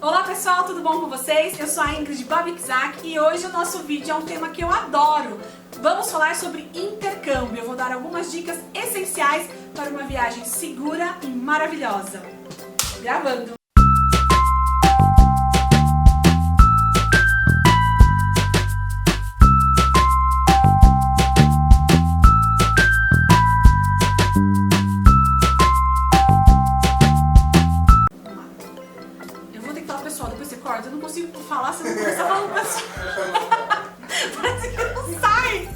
Olá pessoal, tudo bom com vocês? Eu sou a Ingrid Babikzak e hoje o nosso vídeo é um tema que eu adoro. Vamos falar sobre intercâmbio. Eu vou dar algumas dicas essenciais para uma viagem segura e maravilhosa. Gravando! Depois você corta, eu não consigo falar se eu não começar falando assim. Parece que não sai.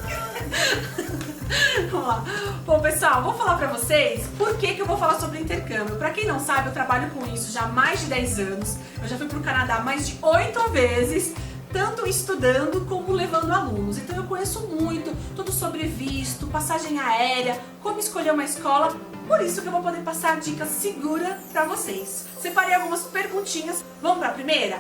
Vamos lá. Bom, pessoal, vou falar pra vocês por que eu vou falar sobre intercâmbio. Pra quem não sabe, eu trabalho com isso já há mais de 10 anos. Eu já fui pro Canadá mais de 8 vezes, tanto estudando como levando alunos. Então eu conheço muito, tudo sobre visto, passagem aérea, como escolher uma escola. Por isso que eu vou poder passar dicas seguras pra vocês. Separei algumas perguntinhas. Vamos pra primeira?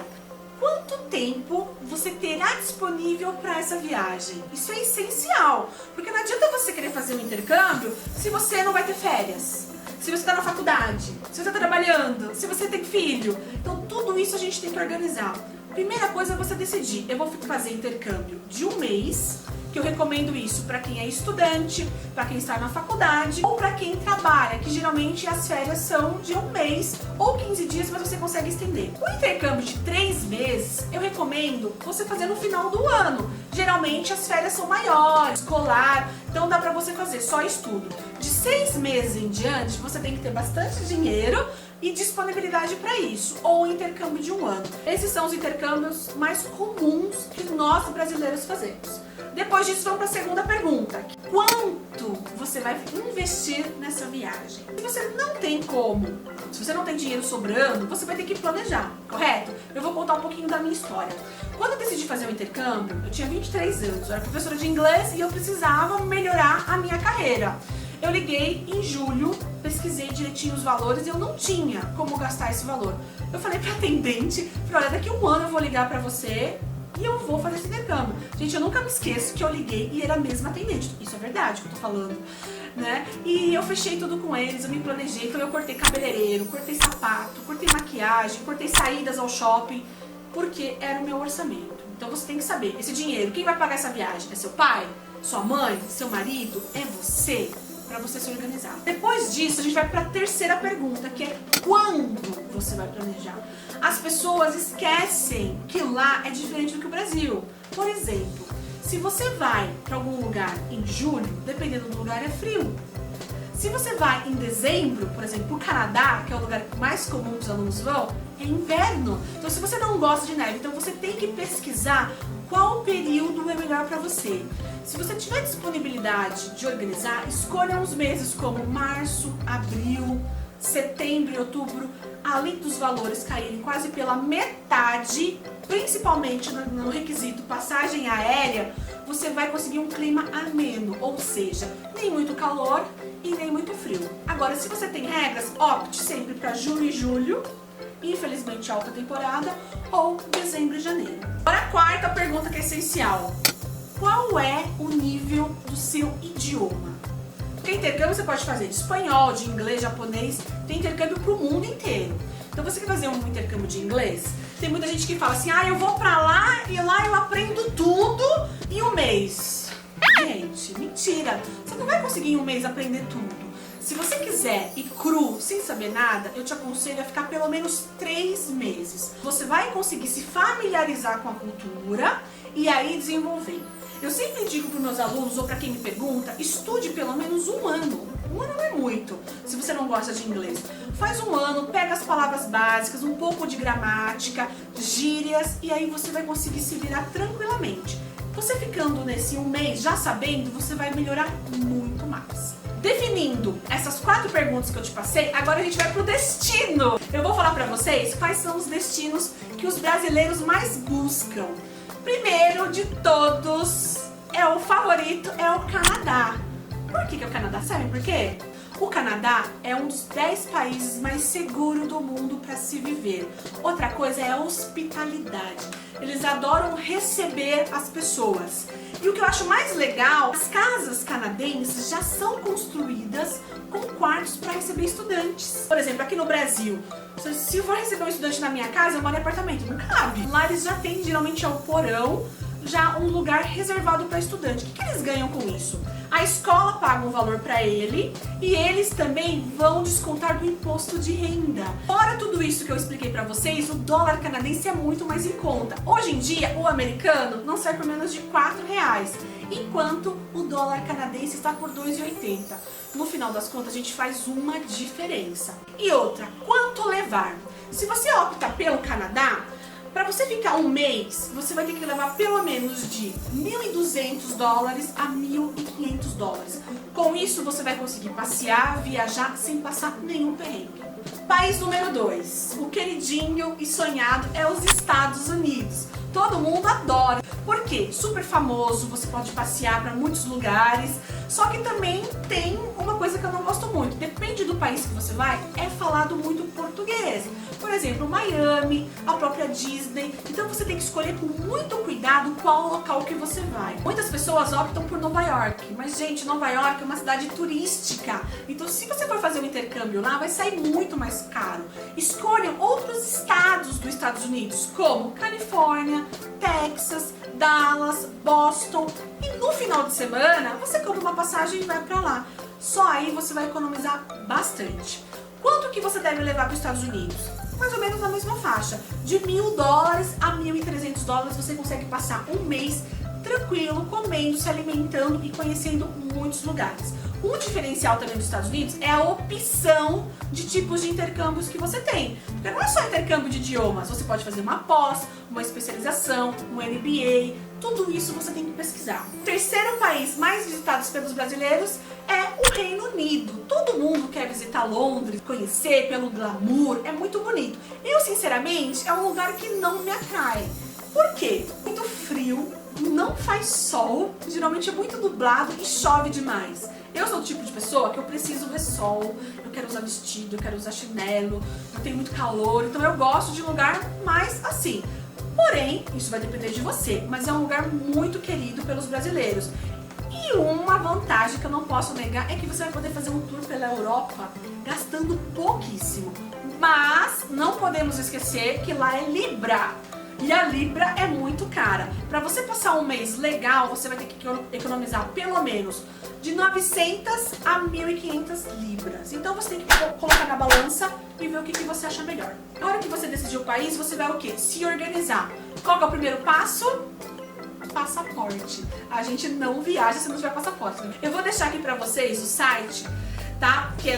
Quanto tempo você terá disponível para essa viagem? Isso é essencial, porque não adianta você querer fazer um intercâmbio se você não vai ter férias, se você está na faculdade, se você está trabalhando, se você tem filho. Então tudo isso a gente tem que organizar. Primeira coisa é você decidir, eu vou fazer intercâmbio de um mês, que eu recomendo isso para quem é estudante, para quem está na faculdade ou para quem trabalha, que geralmente as férias são de um mês ou 15 dias, mas você consegue estender. O intercâmbio de 3 meses, eu recomendo você fazer no final do ano. Geralmente as férias são maiores, escolar, então dá para você fazer só estudo. De 6 meses em diante, você tem que ter bastante dinheiro e disponibilidade para isso, ou um intercâmbio de um ano. Esses são os intercâmbios mais comuns que nós brasileiros fazemos. Depois disso, vamos para a segunda pergunta. Quanto você vai investir nessa viagem? Se você não tem como, se você não tem dinheiro sobrando, você vai ter que planejar, correto? Eu vou contar um pouquinho da minha história. Quando eu decidi fazer o intercâmbio, eu tinha 23 anos, eu era professora de inglês e eu precisava melhorar a minha carreira. Eu liguei em julho, pesquisei direitinho os valores e eu não tinha como gastar esse valor. Eu falei pra atendente, olha, daqui a um ano eu vou ligar pra você e eu vou fazer esse intercâmbio. Gente, eu nunca me esqueço que eu liguei e era a mesma atendente. Isso é verdade que eu tô falando, né? E eu fechei tudo com eles, eu me planejei, então eu cortei cabeleireiro, cortei sapato, cortei maquiagem, cortei saídas ao shopping, porque era o meu orçamento. Então você tem que saber, esse dinheiro, quem vai pagar essa viagem? É seu pai? Sua mãe? Seu marido? É você? Para você se organizar. Depois disso, a gente vai para a terceira pergunta, que é quando você vai planejar. As pessoas esquecem que lá é diferente do que o Brasil. Por exemplo, se você vai para algum lugar em julho, dependendo do lugar, é frio. Se você vai em dezembro, por exemplo, para o Canadá, que é o lugar mais comum que os alunos vão, é inverno. Então, se você não gosta de neve, então você tem que pesquisar qual período é melhor para você. Se você tiver disponibilidade de organizar, escolha uns meses como março, abril, setembro e outubro. Além dos valores caírem quase pela metade, principalmente no requisito passagem aérea, você vai conseguir um clima ameno, ou seja, nem muito calor e nem muito frio. Agora, se você tem regras, opte sempre para junho e julho, infelizmente alta temporada, ou dezembro e janeiro. Agora a quarta pergunta que é essencial. Qual é o nível do seu idioma? Porque intercâmbio você pode fazer de espanhol, de inglês, japonês, tem intercâmbio pro mundo inteiro. Então você quer fazer um intercâmbio de inglês? Tem muita gente que fala assim, eu vou pra lá e lá eu aprendo tudo em um mês. Gente, mentira! Você não vai conseguir em um mês aprender tudo. Se você quiser ir cru, sem saber nada, eu te aconselho a ficar pelo menos 3 meses. Você vai conseguir se familiarizar com a cultura e aí desenvolver. Eu sempre digo para os meus alunos, ou para quem me pergunta, estude pelo menos um ano. Um ano não é muito, se você não gosta de inglês. Faz um ano, pega as palavras básicas, um pouco de gramática, gírias, e aí você vai conseguir se virar tranquilamente. Você ficando nesse um mês já sabendo, você vai melhorar muito mais. Definindo essas 4 perguntas que eu te passei, agora a gente vai pro destino. Eu vou falar pra vocês quais são os destinos que os brasileiros mais buscam. Primeiro de todos, o favorito é o Canadá. Por que é o Canadá? Sabe por quê? O Canadá é um dos 10 países mais seguros do mundo para se viver. Outra coisa é a hospitalidade. Eles adoram receber as pessoas. E o que eu acho mais legal, as casas canadenses já são construídas com quartos para receber estudantes. Por exemplo, aqui no Brasil, se eu for receber um estudante na minha casa, eu moro em apartamento, não cabe. Lá eles já têm, geralmente é o porão, já um lugar reservado para estudante. O que eles ganham com isso? A escola paga um valor para ele e eles também vão descontar do imposto de renda. Fora tudo isso que eu expliquei para vocês, o dólar canadense é muito mais em conta. Hoje em dia, o americano não sai por menos de R$4, enquanto o dólar canadense está por R$2,80. No final das contas, a gente faz uma diferença. E outra, quanto levar? Se você opta pelo Canadá, para você ficar um mês, você vai ter que levar pelo menos de $1.200 a $1.500. Com isso, você vai conseguir passear, viajar sem passar nenhum perrengue. País número 2, o queridinho e sonhado é os Estados Unidos. Todo mundo adora. Por quê? Super famoso, você pode passear para muitos lugares, só que também tem uma coisa que eu não gosto muito. Depende do país que você vai, é falado muito português. Por exemplo, Miami, a própria Disney. Então você tem que escolher com muito cuidado qual local que você vai. Muitas pessoas optam por Nova York, mas gente, Nova York é uma cidade turística. Então se você for fazer um intercâmbio lá, vai sair muito mais caro. Escolham outros estados dos Estados Unidos, como Califórnia, Texas, Dallas, Boston. E no final de semana, você compra uma passagem e vai pra lá. Só aí você vai economizar bastante. Quanto que você deve levar para os Estados Unidos? Mais ou menos na mesma faixa. De $1.000 a $1.300 você consegue passar um mês tranquilo, comendo, se alimentando e conhecendo muitos lugares. Um diferencial também dos Estados Unidos é a opção de tipos de intercâmbios que você tem. Porque não é só intercâmbio de idiomas, você pode fazer uma pós, uma especialização, um MBA, tudo isso você tem que pesquisar. O terceiro país mais visitado pelos brasileiros é o Reino Unido. Todo mundo quer visitar Londres, conhecer pelo glamour, é muito bonito. Eu, sinceramente, é um lugar que não me atrai. Por quê? Muito frio, não faz sol, geralmente é muito nublado e chove demais. Eu sou o tipo de pessoa que eu preciso ver sol, eu quero usar vestido, eu quero usar chinelo, eu tenho muito calor, então eu gosto de um lugar mais assim. Porém, isso vai depender de você, mas é um lugar muito querido pelos brasileiros. E uma vantagem que eu não posso negar é que você vai poder fazer um tour pela Europa gastando pouquíssimo. Mas não podemos esquecer que lá é Libra. E a Libra é muito cara. Para você passar um mês legal, você vai ter que economizar pelo menos de 900 a 1.500 libras. Então você tem que colocar na balança e ver o que você acha melhor. Na hora que você decidir o país, você vai o quê? Se organizar. Qual que é o primeiro passo? Passaporte. A gente não viaja se não tiver passaporte, né? Eu vou deixar aqui pra vocês o site, tá? Que é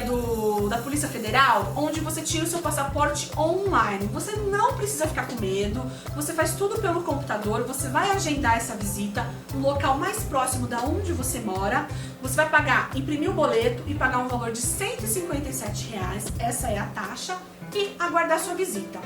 da Polícia Federal, onde você tira o seu passaporte online. Você não precisa ficar com medo, você faz tudo pelo computador, você vai agendar essa visita no local mais próximo da onde você mora, você vai pagar, imprimir o boleto e pagar um valor de R$157, essa é a taxa, e aguardar sua visita.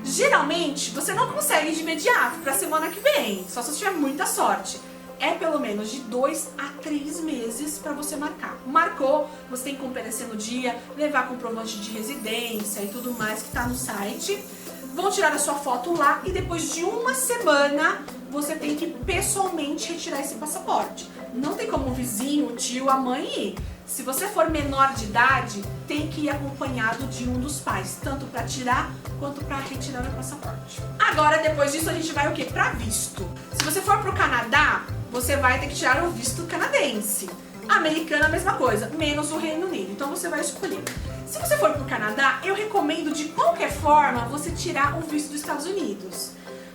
Geralmente, você não consegue de imediato para a semana que vem, só se você tiver muita sorte. É pelo menos de 2 a 3 meses para você marcar. Marcou, você tem que comparecer no dia, levar comprovante de residência e tudo mais que está no site. Vão tirar a sua foto lá e depois de uma semana você tem que pessoalmente retirar esse passaporte. Não tem como o vizinho, o tio, a mãe ir. Se você for menor de idade, tem que ir acompanhado de um dos pais, tanto para tirar quanto para retirar o passaporte. Agora, depois disso, a gente vai o quê? Para visto. Se você for para o Canadá, você vai ter que tirar o visto canadense. Americano, a mesma coisa, menos o Reino Unido. Então você vai escolher. Se você for para o Canadá, eu recomendo de qualquer forma você tirar o visto dos Estados Unidos.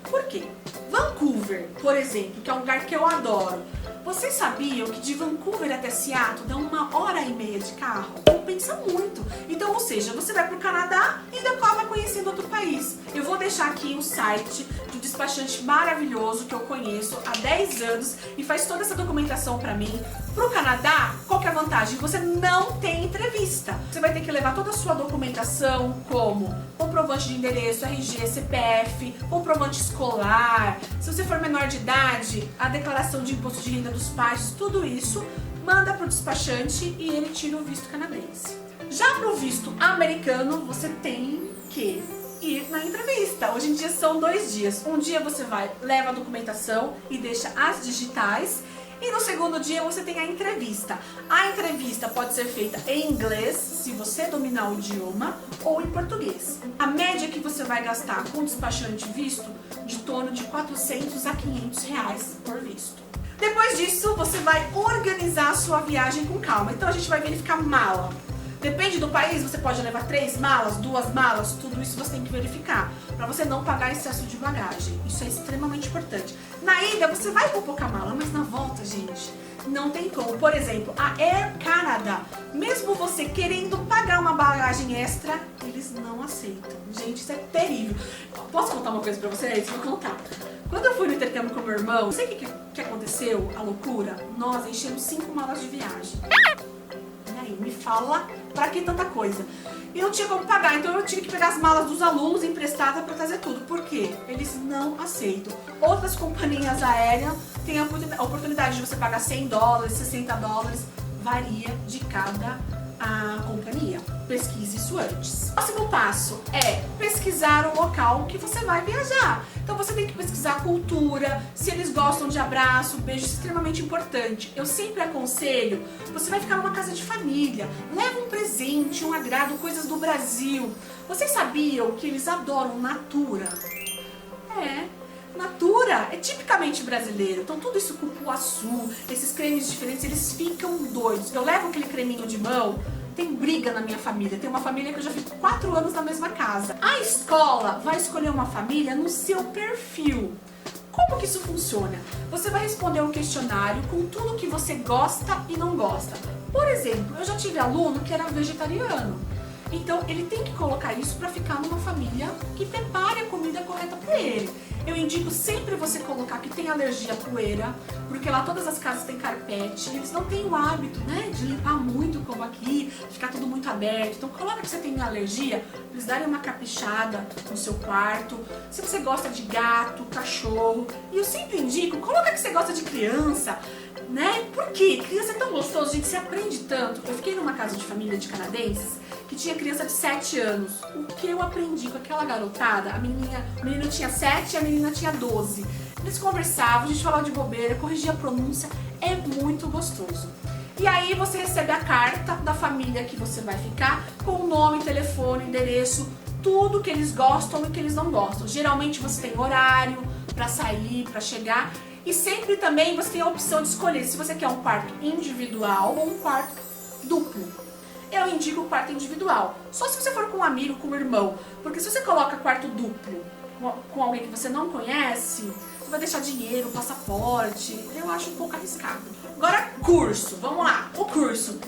Por quê? Vancouver, por exemplo, que é um lugar que eu adoro. Vocês sabiam que de Vancouver até Seattle dá 1h30 de carro? Compensa muito. Então, ou seja, você vai para o Canadá e ainda acaba conhecendo outro país. Eu vou deixar aqui o site de um despachante maravilhoso que eu conheço há 10 anos e faz toda essa documentação para mim. Para o Canadá, qual que é a vantagem? Você não tem entrevista. Você vai ter que levar toda a sua documentação, como comprovante de endereço, RG, CPF, comprovante escolar. Se você for menor de idade, a declaração de imposto de renda dos pais, tudo isso manda pro despachante e ele tira o visto canadense. Já pro visto americano, você tem que ir na entrevista. Hoje em dia são 2 dias. Um dia você vai, leva a documentação e deixa as digitais. E no segundo dia você tem a entrevista. A entrevista pode ser feita em inglês, se você dominar o idioma, ou em português. A média que você vai gastar com o despachante visto, de torno de 400 a 500 reais por visto. Depois disso, você vai organizar a sua viagem com calma. Então a gente vai verificar mala. Depende do país, você pode levar 3 malas, 2 malas, tudo isso você tem que verificar, para você não pagar excesso de bagagem. Isso é extremamente importante. Na ida, você vai com pouca mala, mas na volta, gente, não tem como. Por exemplo, a Air Canada, mesmo você querendo pagar uma bagagem extra, eles não aceitam. Gente, isso é terrível. Posso contar uma coisa pra vocês? Vou contar. Quando eu fui no intercâmbio com meu irmão, não sei o que aconteceu, a loucura, nós enchemos 5 malas de viagem. Me fala, pra que tanta coisa? E não tinha como pagar, então eu tive que pegar as malas dos alunos emprestadas pra trazer tudo. Por quê? Eles não aceitam. Outras companhias aéreas têm a oportunidade de você pagar 100 dólares, 60 dólares, varia de cada companhia. Pesquise isso antes. O próximo passo é pesquisar o local que você vai viajar. Então você tem que pesquisar a cultura, se eles gostam de abraço, beijo, isso é extremamente importante. Eu sempre aconselho, você vai ficar numa casa de família, leva um presente, um agrado, coisas do Brasil. Vocês sabiam que eles adoram natura? Natura é tipicamente brasileiro, então tudo isso cupuaçu, esses cremes diferentes, eles ficam doidos. Eu levo aquele creminho de mão, tem briga na minha família, tem uma família que eu já fico 4 anos na mesma casa. A escola vai escolher uma família no seu perfil. Como que isso funciona? Você vai responder um questionário com tudo que você gosta e não gosta. Por exemplo, eu já tive aluno que era vegetariano. Então, ele tem que colocar isso para ficar numa família que prepare a comida correta para ele. Eu indico sempre você colocar que tem alergia à poeira, porque lá todas as casas têm carpete, eles não têm o hábito, né, de limpar muito como aqui, ficar tudo muito aberto. Então, coloca que você tem alergia, pra eles darem uma caprichada no seu quarto. Se você gosta de gato, cachorro, e eu sempre indico, coloca que você gosta de criança, né? Por quê? Criança é tão gostoso, gente, você aprende tanto. Eu fiquei numa casa de família de canadenses que tinha criança de 7 anos. O que eu aprendi com aquela garotada, o menino tinha 7 e a menina tinha 12. Eles conversavam, a gente falava de bobeira, corrigia a pronúncia, é muito gostoso. E aí você recebe a carta da família que você vai ficar, com o nome, telefone, endereço, tudo que eles gostam e que eles não gostam. Geralmente você tem horário para sair, para chegar. E sempre também você tem a opção de escolher se você quer um quarto individual ou um quarto duplo. Eu indico o quarto individual, só se você for com um amigo, com um irmão. Porque se você coloca quarto duplo com alguém que você não conhece, você vai deixar dinheiro, passaporte, eu acho um pouco arriscado. Agora, curso, vamos lá. O curso,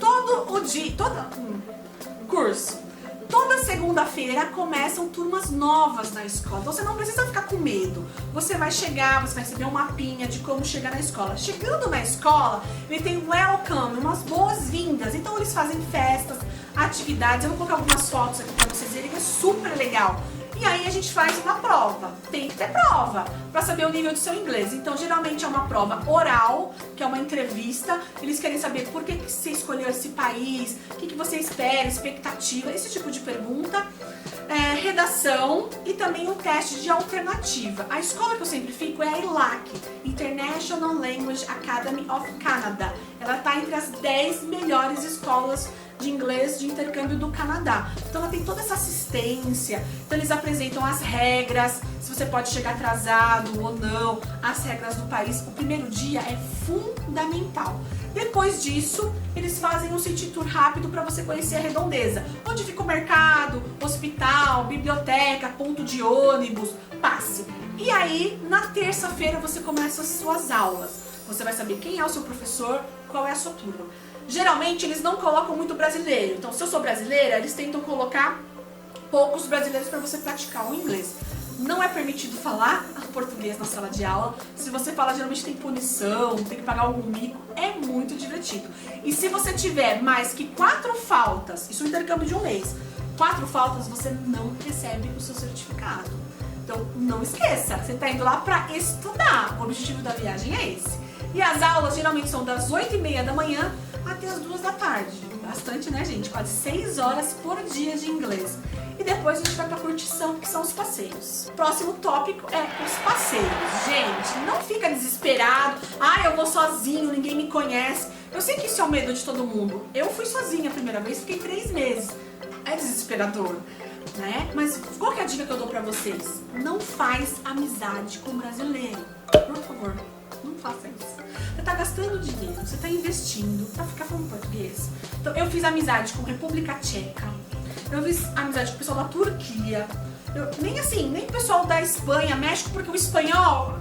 Toda segunda-feira começam turmas novas na escola, então você não precisa ficar com medo. Você vai chegar, você vai receber um mapinha de como chegar na escola. Chegando na escola, ele tem welcome, umas boas-vindas. Então eles fazem festas, atividades. Eu vou colocar algumas fotos aqui pra vocês verem, que é super legal. E aí a gente faz uma prova, tem que ter prova, para saber o nível do seu inglês. Então geralmente é uma prova oral, que é uma entrevista, eles querem saber por que você escolheu esse país, o que você espera, expectativa, esse tipo de pergunta. Redação e também um teste de alternativa. A escola que eu sempre fico é a ILAC, International Language Academy of Canada. Ela está entre as 10 melhores escolas de inglês de intercâmbio do Canadá. Então ela tem toda essa assistência, então eles apresentam as regras, se você pode chegar atrasado ou não, as regras do país. O primeiro dia é fundamental. Depois disso, eles fazem um city tour rápido para você conhecer a redondeza. Onde fica o mercado, hospital, biblioteca, ponto de ônibus, passe. E aí, na terça-feira, você começa as suas aulas. Você vai saber quem é o seu professor, qual é a sua turma. Geralmente, eles não colocam muito brasileiro. Então, se eu sou brasileira, eles tentam colocar poucos brasileiros para você praticar o inglês. Não é permitido falar português na sala de aula. Se você fala, geralmente tem punição, tem que pagar algum mico. É muito divertido. E se você tiver mais que 4 faltas, isso é um intercâmbio de um mês, 4 faltas, você não recebe o seu certificado. Então, não esqueça, você está indo lá para estudar. O objetivo da viagem é esse. E as aulas geralmente são das 8h30 da manhã até as 2 da tarde. Bastante, né, gente? Quase 6 horas por dia de inglês. E depois a gente vai pra curtição, que são os passeios. Próximo tópico é os passeios. Gente, não fica desesperado. Ah, eu vou sozinho, ninguém me conhece. Eu sei que isso é o medo de todo mundo. Eu fui sozinha a primeira vez, fiquei 3 meses. É desesperador, né? Mas qual que é a dica que eu dou pra vocês? Não faz amizade com brasileiro. Por favor, não faça isso. Você tá gastando dinheiro, você tá investindo pra ficar falando português. Então, eu fiz amizade com República Tcheca. Eu fiz amizade com o pessoal da Turquia. Nem o pessoal da Espanha, México, porque o espanhol,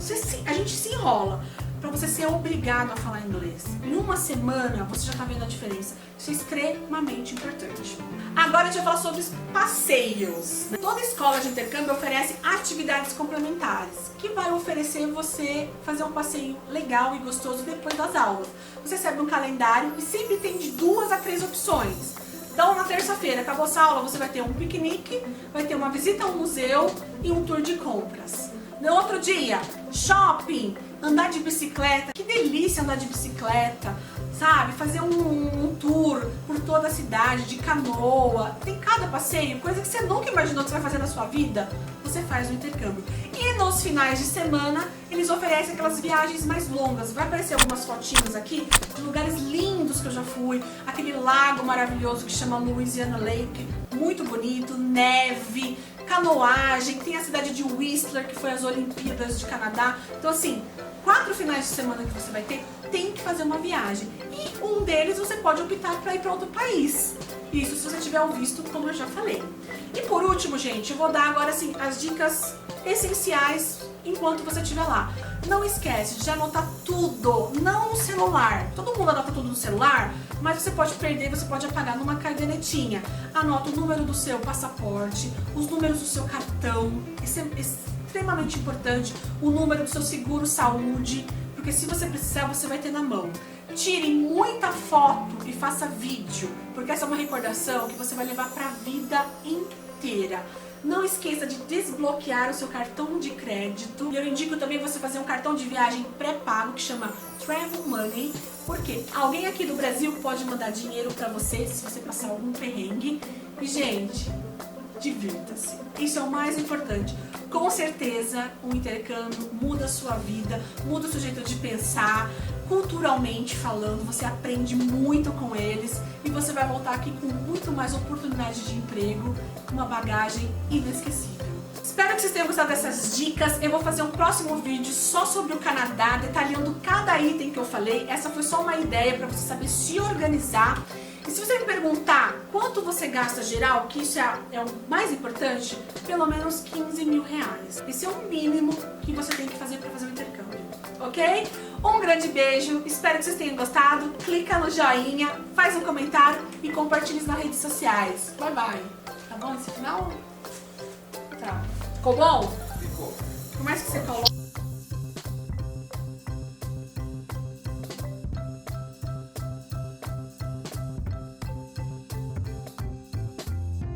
a gente se enrola pra você ser obrigado a falar inglês. Em uma semana, você já tá vendo a diferença. Isso é extremamente importante. Agora a gente vai falar sobre os passeios. Toda escola de intercâmbio oferece atividades complementares, que vai oferecer você fazer um passeio legal e gostoso depois das aulas. Você recebe um calendário e sempre tem de 2 a 3 opções. Então, na terça-feira, acabou essa aula, você vai ter um piquenique, vai ter uma visita a um museu e um tour de compras. No outro dia, shopping, andar de bicicleta. Que delícia andar de bicicleta, sabe? Fazer um tour por toda a cidade, de canoa. Tem cada passeio, coisa que você nunca imaginou que você vai fazer na sua vida, você faz no intercâmbio. E nos finais de semana, eles oferecem aquelas viagens mais longas. Vai aparecer algumas fotinhas aqui de lugares lindos que eu já fui. Aquele lago maravilhoso que chama Louisiana Lake, muito bonito, neve, canoagem, tem a cidade de Whistler, que foi as Olimpíadas de Canadá. Então assim, 4 finais de semana que você vai ter, tem que fazer uma viagem. E um deles você pode optar para ir para outro país. Isso se você tiver o visto, como eu já falei. E por último, gente, eu vou dar agora assim as dicas essenciais enquanto você estiver lá. Não esquece de anotar tudo, não no celular. Todo mundo anota tudo no celular, mas você pode perder, você pode apagar numa cadernetinha. Anota o número do seu passaporte, os números do seu cartão, isso é extremamente importante, o número do seu seguro-saúde, porque se você precisar, você vai ter na mão. Tire muita foto e faça vídeo, porque essa é uma recordação que você vai levar para a vida inteira. Não esqueça de desbloquear o seu cartão de crédito. E eu indico também você fazer um cartão de viagem pré-pago que chama Travel Money, porque alguém aqui do Brasil pode mandar dinheiro para você se você passar algum perrengue. E, gente, divirta-se. Isso é o mais importante. Com certeza, o intercâmbio muda a sua vida, muda o seu jeito de pensar. Culturalmente falando, você aprende muito com eles e você vai voltar aqui com muito mais oportunidade de emprego, uma bagagem inesquecível. Espero que vocês tenham gostado dessas dicas. Eu vou fazer um próximo vídeo só sobre o Canadá, detalhando cada item que eu falei. Essa foi só uma ideia para você saber se organizar. E se você me perguntar quanto você gasta geral, que isso é o mais importante, pelo menos 15 mil reais. Esse é o mínimo que você tem que fazer para fazer o intercâmbio, ok? Um grande beijo, espero que vocês tenham gostado. Clica no joinha, faz um comentário e compartilhe nas redes sociais. Bye bye. Tá bom esse final? Tá. Ficou bom? Ficou. Por mais que você coloque.